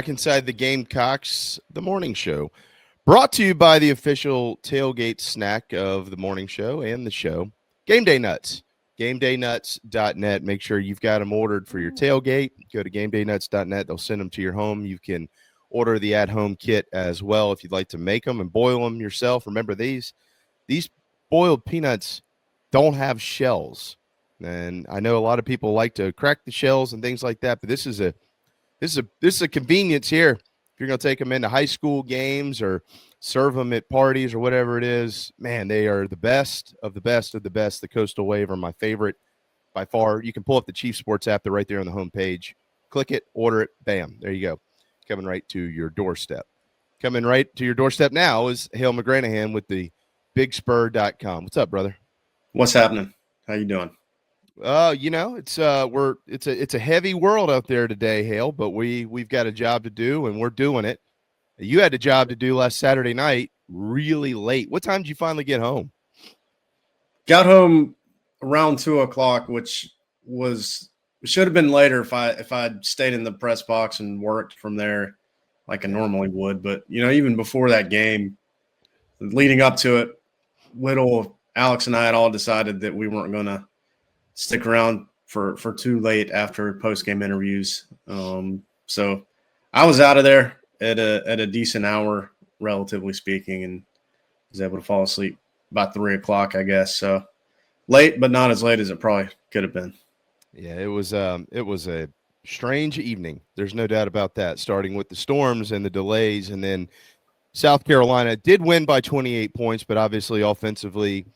back inside the Gamecocks, the morning show. Brought to you by the official tailgate snack of the morning show and the show, Game Day Nuts. GameDayNuts.net. Make sure you've got them ordered for your tailgate. Go to GameDayNuts.net. They'll send them to your home. You can order the at-home kit as well if you'd like to make them and boil them yourself. Remember, these boiled peanuts don't have shells. And I know a lot of people like to crack the shells and things like that, but this is a convenience here. If you're going to take them into high school games or serve them at parties or whatever it is, man, they are the best of the best of the best. The Coastal Wave are my favorite by far. You can pull up the Chief Sports app. They're right there on the homepage. Click it, order it, bam, there you go. Coming right to your doorstep. Coming right to your doorstep now is Hale McGranahan with the BigSpur.com. What's up, brother? What's happening? How you doing? It's a heavy world out there today, Hale, but we've got a job to do and we're doing it. You had a job to do last Saturday night, really late. What time did you finally get home? Got home around 2:00, which should have been later if I'd stayed in the press box and worked from there like I normally would. But even before that game, leading up to it, Alex and I had all decided that we weren't going to stick around for too late after post-game interviews. So I was out of there at a decent hour, relatively speaking, and was able to fall asleep about 3:00, I guess. So late, but not as late as it probably could have been. Yeah, it was a strange evening. There's no doubt about that, starting with the storms and the delays, and then South Carolina did win by 28 points, but obviously offensively,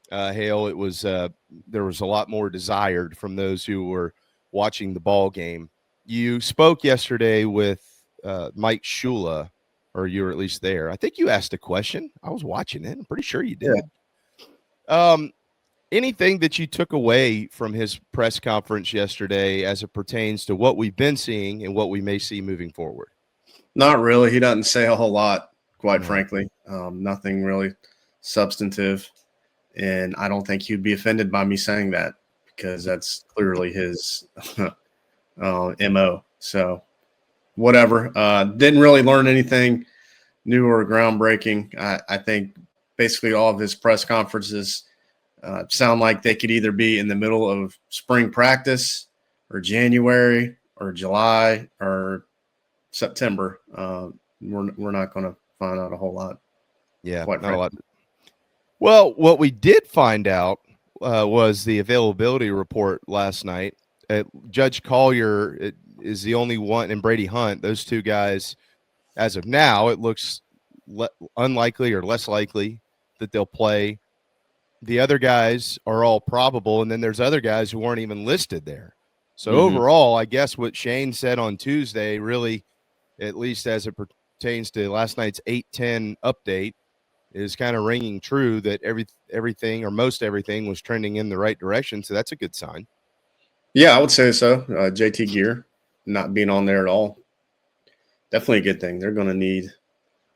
Hale, it was there was a lot more desired from those who were watching the ball game. You spoke yesterday with Mike Shula, or you were at least there. I think you asked a question. I was watching it. I'm pretty sure you did. Yeah. Anything that you took away from his press conference yesterday as it pertains to what we've been seeing and what we may see moving forward? Not really. He doesn't say a whole lot, quite frankly. Nothing really substantive. And I don't think he'd be offended by me saying that because that's clearly his MO. So whatever. Didn't really learn anything new or groundbreaking. I think basically all of his press conferences sound like they could either be in the middle of spring practice or January or July or September. We're not going to find out a whole lot. Yeah, not a lot. Well, what we did find out was the availability report last night. Judge Collier is the only one, and Brady Hunt, those two guys, as of now, it looks unlikely or less likely that they'll play. The other guys are all probable, and then there's other guys who weren't even listed there. So overall, I guess what Shane said on Tuesday really, at least as it pertains to last night's 8-10 update, is kind of ringing true that everything or most everything was trending in the right direction. So that's a good sign. Yeah, I would say so. JT Gear not being on there at all, definitely a good thing. They're going to need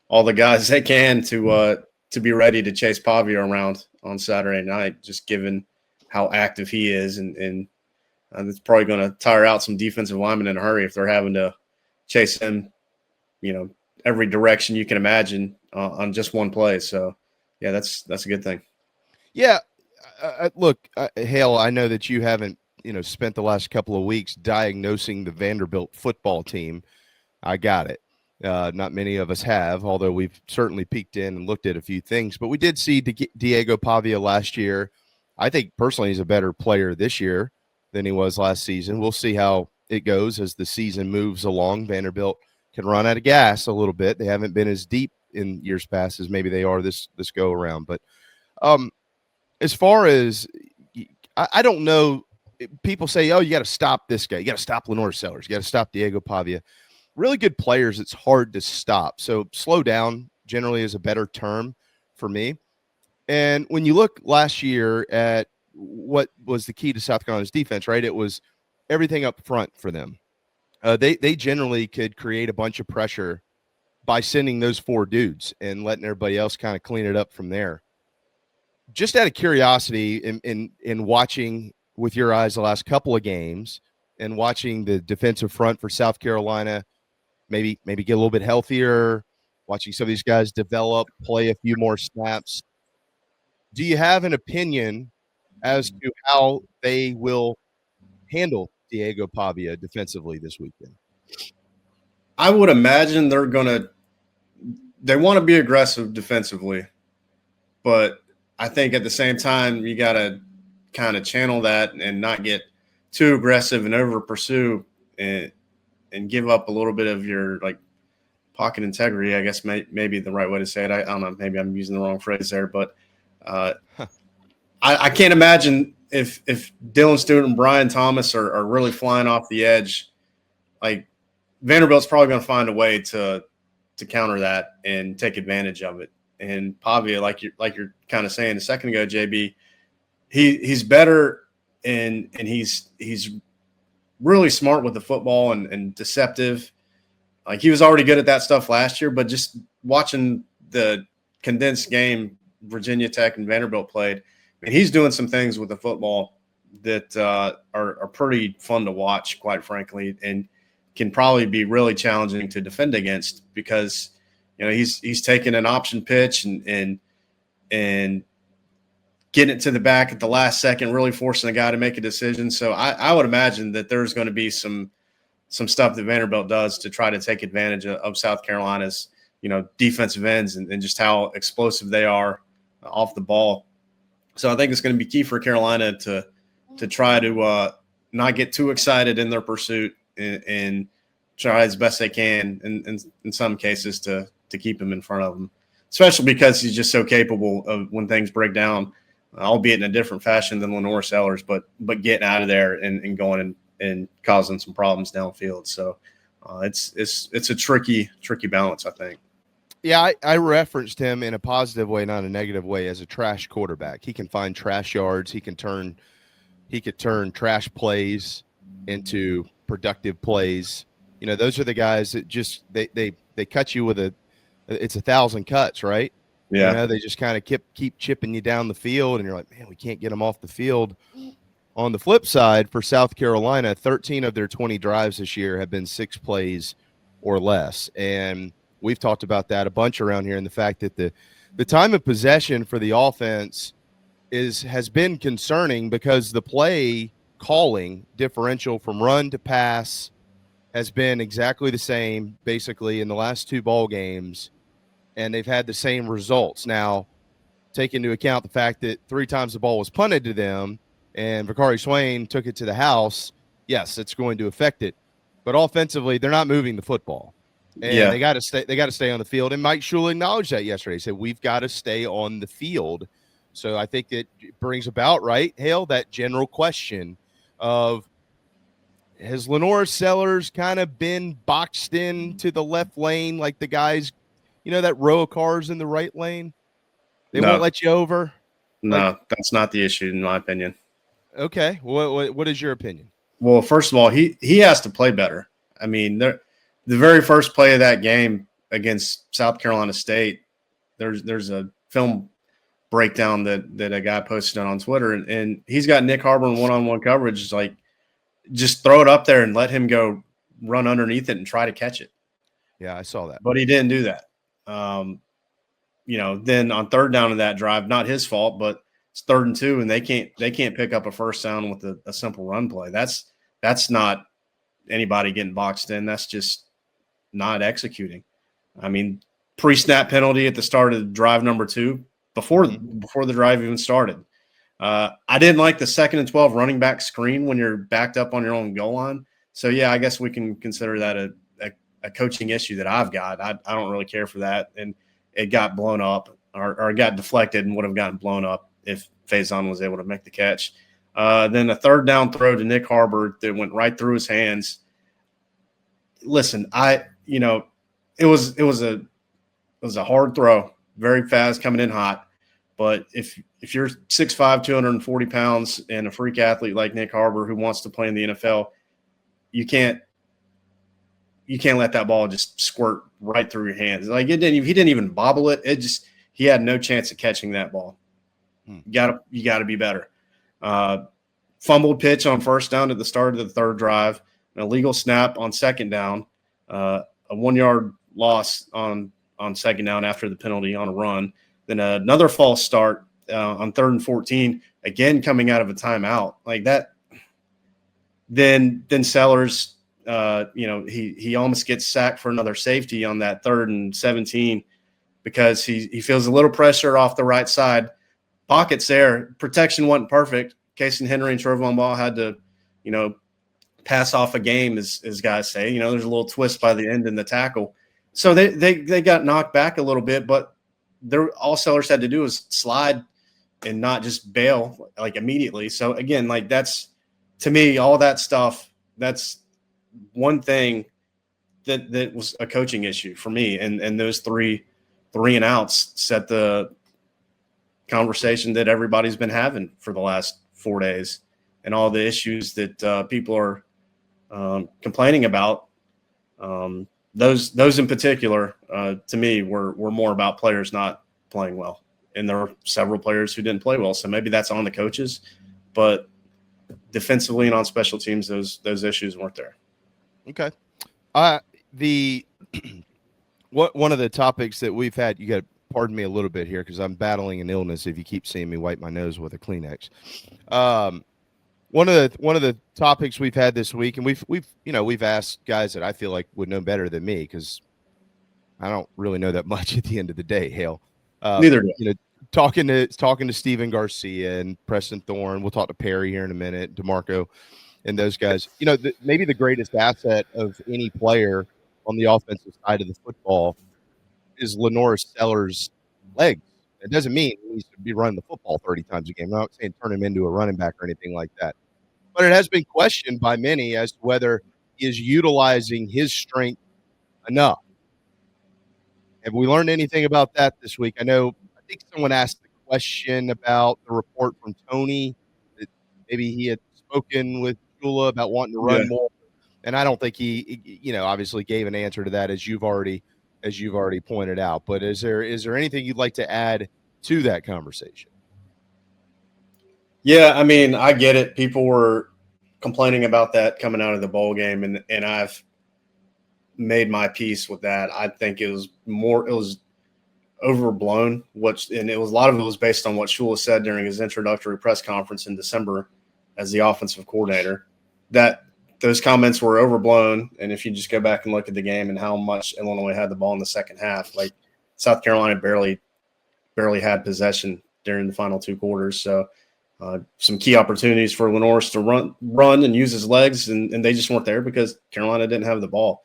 all the guys they can to be ready to chase Pavia around on Saturday night, just given how active he is. And it's probably going to tire out some defensive linemen in a hurry if they're having to chase him, every direction you can imagine on just one play. So, yeah, that's a good thing. Yeah. Look, Hale, I know that you haven't, spent the last couple of weeks diagnosing the Vanderbilt football team. I got it. Not many of us have, although we've certainly peeked in and looked at a few things. But we did see Diego Pavia last year. I think personally he's a better player this year than he was last season. We'll see how it goes as the season moves along. Vanderbilt can run out of gas a little bit. They haven't been as deep in years past as maybe they are this go around. But as far as I don't know, people say, oh, you got to stop this guy. You got to stop LaNorris Sellers. You got to stop Diego Pavia. Really good players, it's hard to stop. So slow down generally is a better term for me. And when you look last year at what was the key to South Carolina's defense, right? It was everything up front for them. They generally could create a bunch of pressure by sending those four dudes and letting everybody else kind of clean it up from there. Just out of curiosity in watching with your eyes the last couple of games and watching the defensive front for South Carolina, maybe get a little bit healthier, watching some of these guys develop, play a few more snaps. Do you have an opinion as to how they will handle Diego Pavia defensively this weekend? I would imagine they want to be aggressive defensively, but I think at the same time you got to kind of channel that and not get too aggressive and over pursue and give up a little bit of your like pocket integrity, I guess maybe the right way to say it. I don't know. Maybe I'm using the wrong phrase there, but I can't imagine if Dylan Stewart and Brian Thomas are really flying off the edge, like Vanderbilt's probably going to find a way to counter that and take advantage of it. And Pavia, like you're kind of saying a second ago, JB, he's better and he's really smart with the football and deceptive. Like he was already good at that stuff last year, but just watching the condensed game Virginia Tech and Vanderbilt played, I mean, he's doing some things with the football that are pretty fun to watch, quite frankly, and can probably be really challenging to defend against because he's taking an option pitch and getting it to the back at the last second, really forcing a guy to make a decision. So I would imagine that there's going to be some stuff that Vanderbilt does to try to take advantage of South Carolina's defensive ends and just how explosive they are off the ball. So I think it's going to be key for Carolina to try to not get too excited in their pursuit and try as best they can in some cases to keep him in front of them, especially because he's just so capable of when things break down, albeit in a different fashion than LaNorris Sellers, but getting out of there and going and causing some problems downfield. So it's a tricky balance, I think. Yeah, I referenced him in a positive way, not a negative way, as a trash quarterback. He can find trash yards. He could turn trash plays into productive plays. Those are the guys that just they cut you with it's 1,000 cuts, right? Yeah. They just kind of keep chipping you down the field, and you're like, man, we can't get them off the field. On the flip side, for South Carolina, 13 of their 20 drives this year have been 6 plays or less, and we've talked about that a bunch around here, and the fact that the time of possession for the offense has been concerning because the play calling differential from run to pass has been exactly the same basically in the last 2 ball games, and they've had the same results. Now, take into account the fact that 3 times the ball was punted to them and Vakari Swain took it to the house, yes, it's going to affect it. But offensively, they're not moving the football. And they got to stay on the field. And Mike Shula acknowledged that yesterday. He said, we've got to stay on the field. So I think it brings about, right, Hale, that general question of, has LaNorris Sellers kind of been boxed in to the left lane like the guys, that row of cars in the right lane? They won't let you over? No, that's not the issue, in my opinion. Okay. What is your opinion? Well, first of all, he has to play better. I mean, the very first play of that game against South Carolina State, there's a film breakdown that a guy posted on Twitter, and he's got Nick Harbor in one-on-one coverage. It's like, just throw it up there and let him go run underneath it and try to catch it. Yeah, I saw that. But he didn't do that. Then on third down of that drive, not his fault, but it's 3rd and 2, and they can't pick up a first down with a simple run play. That's not anybody getting boxed in. That's just not executing. I mean, pre-snap penalty at the start of drive number 2 before the drive even started. I didn't like the 2nd and 12 running back screen when you're backed up on your own goal line. So yeah, I guess we can consider that a coaching issue that I've got. I don't really care for that, and it got blown up or it got deflected and would have gotten blown up if Faison was able to make the catch. Then a 3rd down throw to Nick Harbor that went right through his hands. Listen, it was a hard throw, very fast, coming in hot. But if you're 6'5", 240 pounds and a freak athlete like Nick Harbor who wants to play in the NFL, you can't let that ball just squirt right through your hands. Like he didn't even bobble it. He had no chance of catching that ball. You gotta be better. Fumbled pitch on 1st down at the start of the 3rd drive, an illegal snap on 2nd down, a a 1 yard loss on second down after the penalty on a run, then another false start on 3rd and 14, again coming out of a timeout like that. Then Sellers, he almost gets sacked for another safety on that 3rd and 17 because he feels a little pressure off the right side. Pockets there. Protection wasn't perfect. Casey Henry and Trevon Ball had to, pass off a game, as guys say. There's a little twist by the end in the tackle. So they got knocked back a little bit, but all Sellers had to do was slide and not just bail like immediately. So again, like that's, to me, all that stuff, that's one thing that was a coaching issue for me. And those three and outs set the conversation that everybody's been having for the last 4 days, and all the issues that people are complaining about. Those in particular, to me, were more about players not playing well. And there were several players who didn't play well. So maybe that's on the coaches, but defensively and on special teams, those issues weren't there. Okay. One of the topics that we've had, you got to pardon me a little bit here because I'm battling an illness. If you keep seeing me wipe my nose with a Kleenex. One of the topics we've had this week, and we've asked guys that I feel like would know better than me because I don't really know that much at the end of the day. Hale, neither do I. Talking to Steven Garcia and Preston Thorne. We'll talk to Perry here in a minute, DeMarco, and those guys. Maybe the greatest asset of any player on the offensive side of the football is LaNorris Sellers' legs. It doesn't mean he needs to be running the football 30 times a game. I'm not saying turn him into a running back or anything like that. But it has been questioned by many as to whether he is utilizing his strength enough. Have we learned anything about that this week? I think someone asked the question about the report from Tony that maybe he had spoken with Shula about wanting to run more. And I don't think he obviously gave an answer to that as you've already pointed out. But is there anything you'd like to add to that conversation? Yeah, I mean, I get it. People were complaining about that coming out of the bowl game, and I've made my peace with that. I think it was overblown, and a lot of it was based on what Shula said during his introductory press conference in December as the offensive coordinator, that those comments were overblown. And if you just go back and look at the game and how much Illinois had the ball in the second half, like South Carolina barely had possession during the final 2 quarters. So some key opportunities for LaNorris to run and use his legs, and they just weren't there because Carolina didn't have the ball.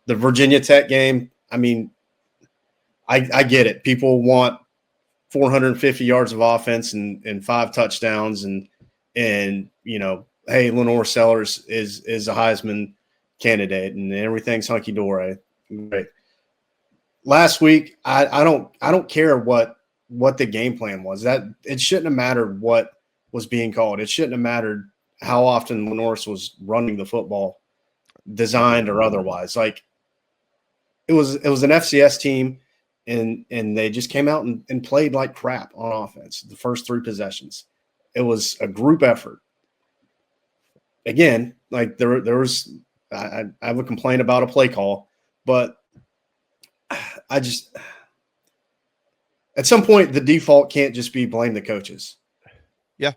The Virginia Tech game, I mean, I get it. People want 450 yards of offense and 5 touchdowns and hey, LaNorris Sellers is a Heisman candidate and everything's hunky dory. Right. Last week, I don't care what the game plan was. That it shouldn't have mattered what was being called. It shouldn't have mattered how often LaNorris was running the football, designed or otherwise. Like it was an FCS team, and they just came out and played like crap on offense the first 3 possessions. It was a group effort. Again, like there was I have a complaint about a play call, but I just at some point the default can't just be blame the coaches. Yeah.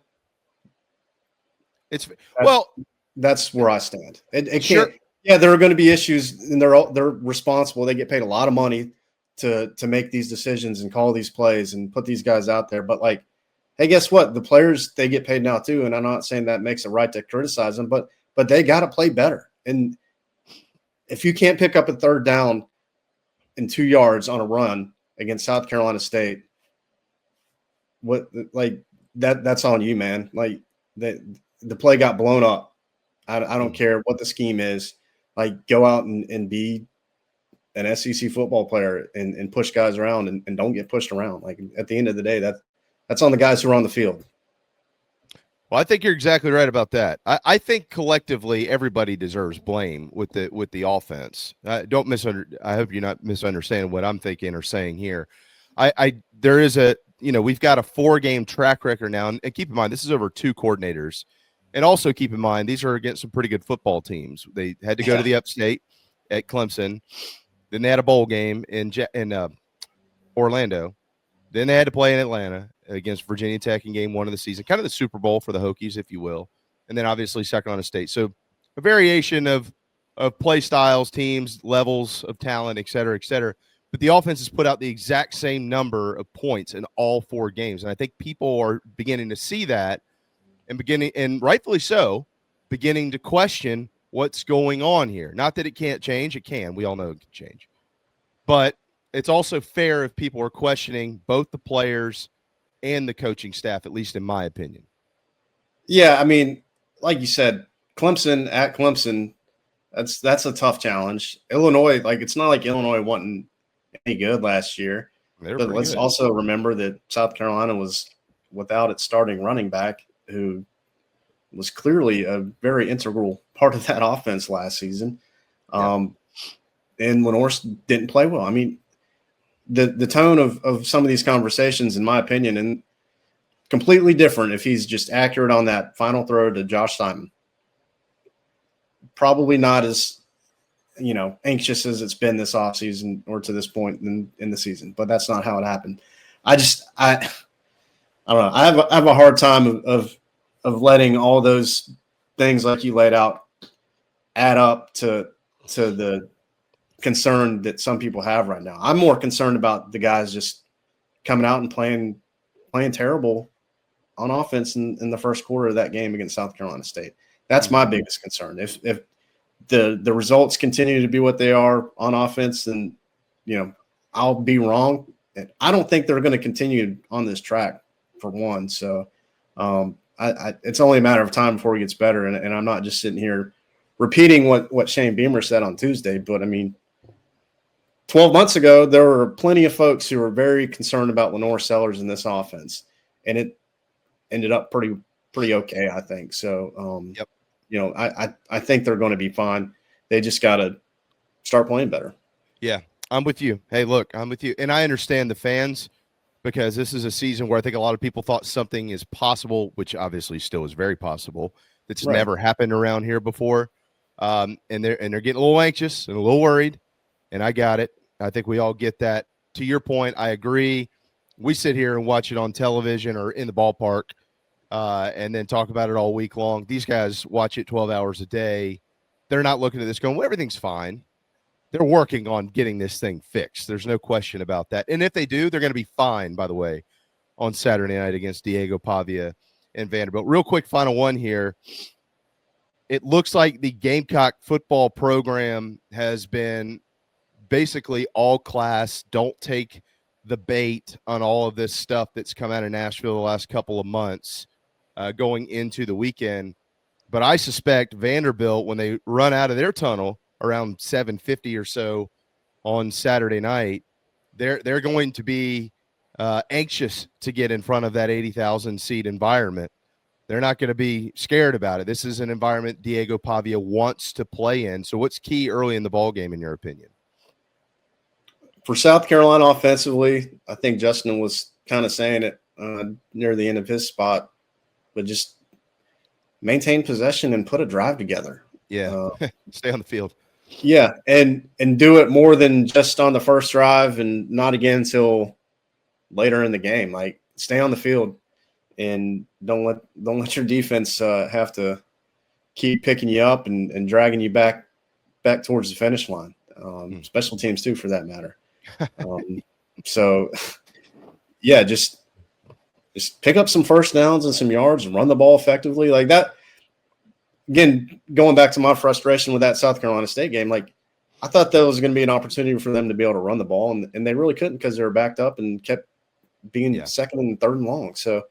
That's where I stand. It can't. Sure. Yeah, there are going to be issues, and they're responsible. They get paid a lot of money to make these decisions and call these plays and put these guys out there. But like, hey, guess what? The players, they get paid now too. And I'm not saying that makes it right to criticize them, but they got to play better. And if you can't pick up a 3rd down and 2 yards on a run against South Carolina State, that's on you, man. Like the play got blown up. I don't care what the scheme is. Like, go out and be an SEC football player and push guys around and don't get pushed around. Like, at the end of the day, that's on the guys who are on the field. Well, I think you're exactly right about that. I think collectively everybody deserves blame with the offense. I hope you're not misunderstanding what I'm thinking or saying here. There is we've got a 4-game track record now, and keep in mind this is over 2 coordinators. And also keep in mind, these are against some pretty good football teams. They had to go to the upstate at Clemson. Then they had a bowl game in Orlando. Then they had to play in Atlanta against Virginia Tech in game 1 of the season, kind of the Super Bowl for the Hokies, if you will. And then obviously South Carolina State. So a variation of play styles, teams, levels of talent, et cetera, et cetera. But the offense has put out the exact same number of points in all 4 games. And I think people are beginning to see that and rightfully so, beginning to question what's going on here. Not that it can't change. It can. We all know it can change. But it's also fair if people are questioning both the players and the coaching staff, at least in my opinion. Yeah, I mean, like you said, Clemson at Clemson, that's a tough challenge. Illinois, it's not like Illinois wasn't any good last year. But let's also remember that South Carolina was without its starting running back, who was clearly a very integral part of that offense last season. And LaNorris didn't play well. I mean, the tone of some of these conversations, in my opinion, and completely different if he's just accurate on that final throw to Josh Simon. Probably not as, anxious as it's been this offseason or to this point in the season, but that's not how it happened. I don't know. I have a hard time of letting all those things like you laid out add up to the concern that some people have right now. I'm more concerned about the guys just coming out and playing terrible on offense in the first quarter of that game against South Carolina State. That's my biggest concern. If the results continue to be what they are on offense, then I'll be wrong. And I don't think they're going to continue on this track, for one. So it's only a matter of time before it gets better. And I'm not just sitting here repeating what Shane Beamer said on Tuesday, but I mean, 12 months ago, there were plenty of folks who were very concerned about LaNorris Sellers in this offense, and it ended up pretty okay, I think. So, I think they're going to be fine. They just got to start playing better. Yeah, I'm with you. Hey, look, I'm with you. And I understand the fans, because this is a season where I think a lot of people thought something is possible, which obviously still is very possible. That's never happened around here before. And they're getting a little anxious and a little worried. And I got it. I think we all get that. To your point, I agree. We sit here and watch it on television or in the ballpark and then talk about it all week long. These guys watch it 12 hours a day. They're not looking at this going, well, everything's fine. They're working on getting this thing fixed. There's no question about that. And if they do, they're going to be fine, by the way, on Saturday night against Diego Pavia and Vanderbilt. Real quick, final one here. It looks like the Gamecock football program has been basically all class. Don't take the bait on all of this stuff that's come out of Nashville the last couple of months going into the weekend. But I suspect Vanderbilt, when they run out of their tunnel around 7:50 or so on Saturday night, they're going to be anxious to get in front of that 80,000 seat environment. They're not going to be scared about it. This is an environment Diego Pavia wants to play in. So what's key early in the ball game, in your opinion? For South Carolina offensively, I think Justin was kind of saying it near the end of his spot, but just maintain possession and put a drive together. Yeah, stay on the field. Yeah, and do it more than just on the first drive and not again until later in the game. Like, stay on the field and don't let your defense have to keep picking you up and dragging you back towards the finish line. Special teams too, for that matter. So, yeah, just pick up some first downs and some yards and run the ball effectively like that. Again, going back to my frustration with that South Carolina State game, like, I thought that was going to be an opportunity for them to be able to run the ball, and they really couldn't because they were backed up and kept being second and third and long. So,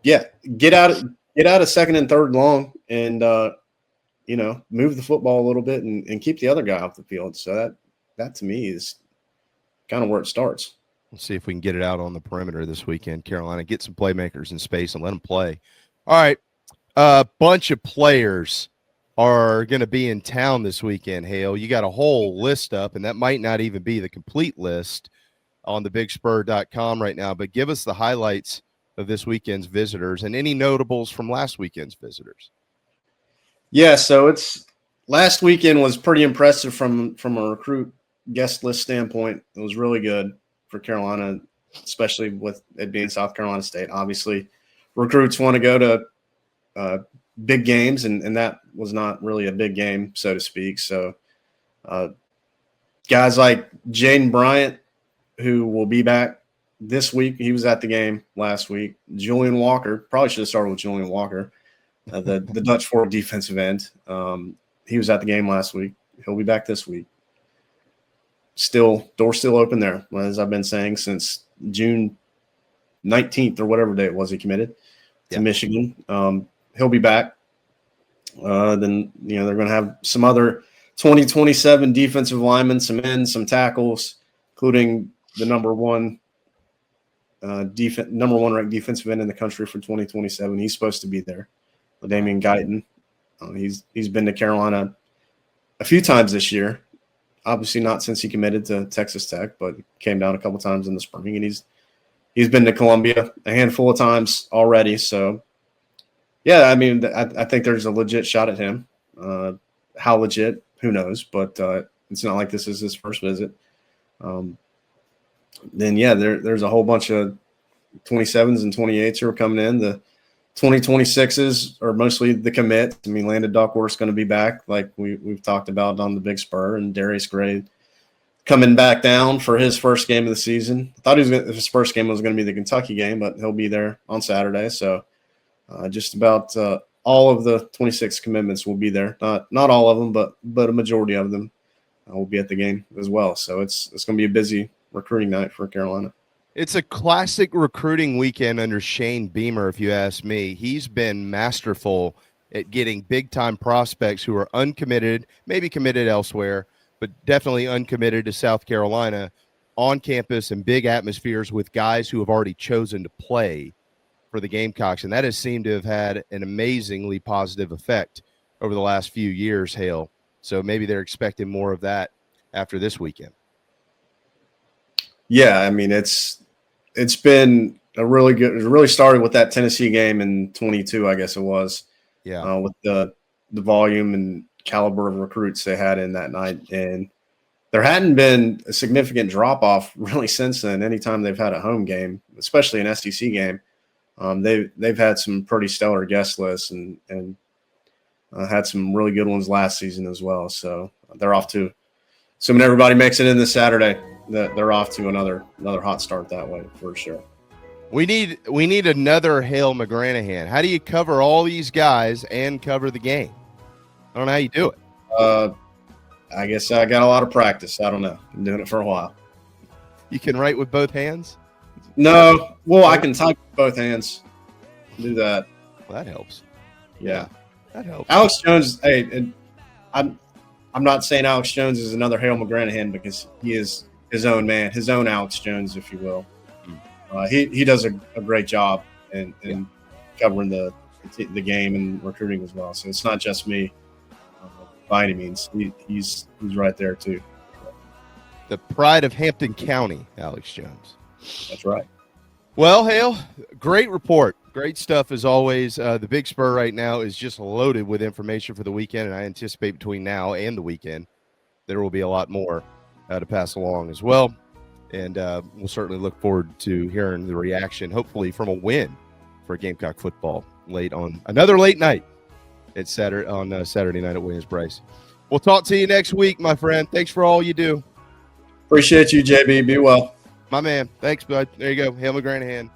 get out of second and third and long and move the football a little bit and keep the other guy off the field. So that to me is kind of where it starts. We'll see if we can get it out on the perimeter this weekend, Carolina. Get some playmakers in space and let them play. All right. A bunch of players are going to be in town this weekend, Hale. You got a whole list up, and that might not even be the complete list on thebigspur.com right now, but give us the highlights of this weekend's visitors and any notables from last weekend's visitors. Yeah, so last weekend was pretty impressive from a recruit guest list standpoint, it was really good for Carolina, especially with it being South Carolina State. Obviously, recruits want to go to big games, and that was not really a big game, so to speak. So guys like Jaden Bryant, who will be back this week. He was at the game last week. Julian Walker, probably should have started with Julian Walker, the Dutch Fork defensive end. He was at the game last week. He'll be back this week. Door's still open there, as I've been saying since June 19th or whatever day it was he committed to Michigan. He'll be back. Then they're going to have some other 2027 defensive linemen, some ends, some tackles, including the number one ranked defensive end in the country for 2027. He's supposed to be there. Damian Guyton. He's been to Carolina a few times this year. Obviously not since he committed to Texas Tech, but came down a couple times in the spring, and he's been to Columbia a handful of times already. So, yeah, I mean, I think there's a legit shot at him. How legit, who knows? But it's not like this is his first visit. Then, yeah, there's a whole bunch of 27s and 28s who are coming in. The 2026s are mostly the commit. I mean, Landon Duckworth's going to be back, like we've talked about on the Big Spur, and Darius Gray coming back down for his first game of the season. I thought his first game was going to be the Kentucky game, but he'll be there on Saturday. So just about all of the 26 commitments will be there. Not all of them, but a majority of them will be at the game as well. So it's going to be a busy recruiting night for Carolina. It's a classic recruiting weekend under Shane Beamer, if you ask me. He's been masterful at getting big-time prospects who are uncommitted, maybe committed elsewhere, but definitely uncommitted to South Carolina on campus in big atmospheres with guys who have already chosen to play for the Gamecocks. And that has seemed to have had an amazingly positive effect over the last few years, Hale. So maybe they're expecting more of that after this weekend. Yeah, I mean, it's been a really good – it really started with that Tennessee game in 22, I guess it was. Yeah. With the volume and caliber of recruits they had in that night. And there hadn't been a significant drop-off really since then. Anytime they've had a home game, especially an SEC game, they've had some pretty stellar guest lists and had some really good ones last season as well. So they're off to – assuming everybody makes it in this Saturday – they're off to another hot start that way for sure. We need another Hale McGranahan. How do you cover all these guys and cover the game? I don't know how you do it. I guess I got a lot of practice. I don't know. Been doing it for a while. You can write with both hands? No. Well, I can type with both hands. Do that. Well, that helps. Yeah. That helps. Alex Jones, hey, and I'm not saying Alex Jones is another Hale McGranahan because he is his own man, his own Alex Jones, if you will. He does a great job in covering the game and recruiting as well. So it's not just me by any means. He's right there too. The pride of Hampton County, Alex Jones. That's right. Well, Hale, great report. Great stuff as always. The Big Spur right now is just loaded with information for the weekend, and I anticipate between now and the weekend there will be a lot more to pass along as well. And we'll certainly look forward to hearing the reaction, hopefully from a win for Gamecock football another late night at Saturday night at Williams Brice. We'll talk to you next week, my friend. Thanks for all you do. Appreciate you, JB. Be well. My man. Thanks, bud. There you go. Hale McGranahan.